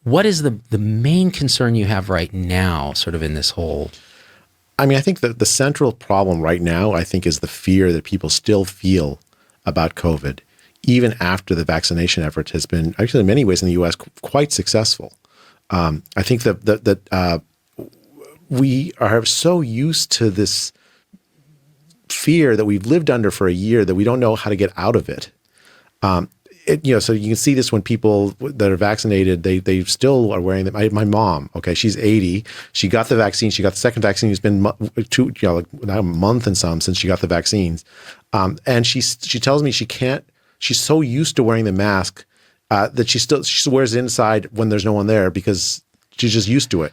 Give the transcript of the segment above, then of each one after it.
what is the main concern you have right now, sort of in this whole? I mean, I think that the central problem right now, I think, is the fear that people still feel about COVID, even after the vaccination effort has been, actually in many ways in the U.S., quite successful. I think that we are so used to this fear that we've lived under for a year that we don't know how to get out of it. So you can see this when people that are vaccinated, they still are wearing them. My mom, okay, she's 80. She got the vaccine. She got the second vaccine. It's been now a month and some since she got the vaccines. And she tells me she can't. She's so used to wearing the mask that she wears it inside when there's no one there because she's just used to it.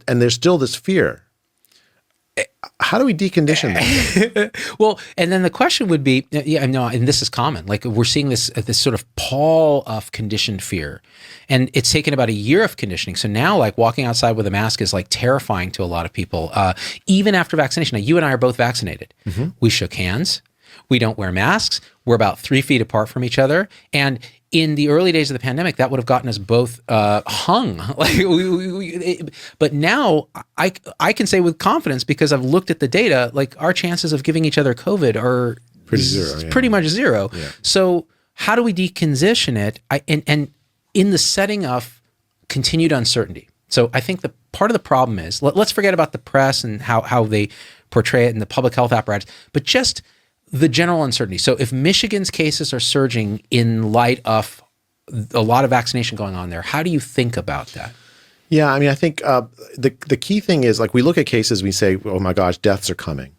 And there's still this fear. How do we decondition that? Well, and then the question would be, and this is common. Like we're seeing this sort of pall of conditioned fear, and it's taken about a year of conditioning. So now, like walking outside with a mask is like terrifying to a lot of people, even after vaccination. Now, you and I are both vaccinated. Mm-hmm. We shook hands. We don't wear masks. We're about 3 feet apart from each other, and in the early days of the pandemic, that would have gotten us both hung. But now I can say with confidence, because I've looked at the data, like our chances of giving each other COVID are pretty much zero. Yeah. So how do we decondition it? And in the setting of continued uncertainty. So I think the part of the problem is, let's forget about the press and how they portray it and the public health apparatus, but just the general uncertainty. So if Michigan's cases are surging in light of a lot of vaccination going on there, how do you think about that? Yeah, I mean, I think the key thing is, like, we look at cases, we say, oh my gosh, deaths are coming.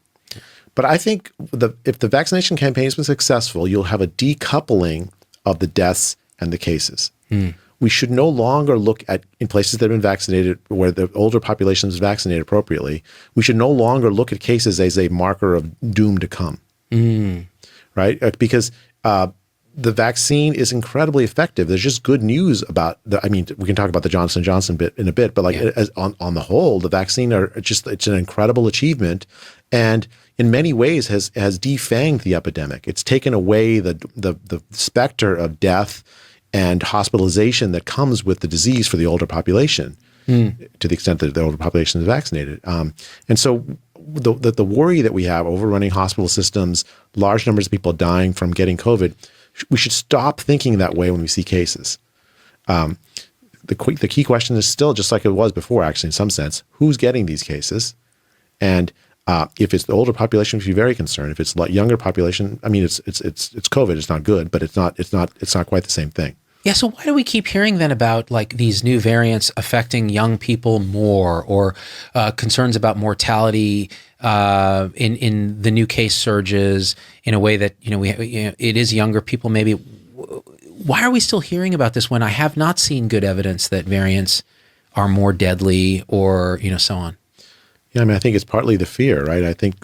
But I think if the vaccination campaign has been successful, you'll have a decoupling of the deaths and the cases. We should no longer look at, in places that have been vaccinated, where the older population is vaccinated appropriately, we should no longer look at cases as a marker of doom to come. Right? Because the vaccine is incredibly effective. There's just good news about we can talk about the Johnson & Johnson bit in a bit, but on the whole, the vaccine it's an incredible achievement, and in many ways has defanged the epidemic. It's taken away the specter of death and hospitalization that comes with the disease for the older population, to the extent that the older population is vaccinated. And so the worry that we have over running hospital systems, large numbers of people dying from getting COVID, we should stop thinking that way when we see cases. The key question is still, just like it was before, actually, in some sense, who's getting these cases? And if it's the older population, we should be very concerned. If it's younger population, I mean, it's COVID. It's not good, but it's not quite the same thing. Yeah, so why do we keep hearing then about like these new variants affecting young people more, or concerns about mortality in the new case surges in a way that it is younger people maybe? Why are we still hearing about this when I have not seen good evidence that variants are more deadly or so on? Yeah, I mean, I think it's partly the fear, right? I think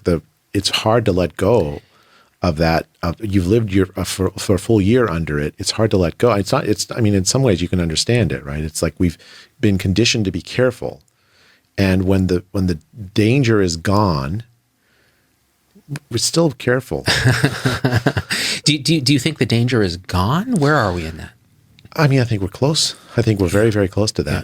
it's hard to let go of that. You've lived for a full year under it. It's hard to let go. In some ways you can understand it, right? It's like we've been conditioned to be careful. And when the danger is gone, we're still careful. Do you think the danger is gone? Where are we in that? I mean, I think we're close. I think we're very, very close to that.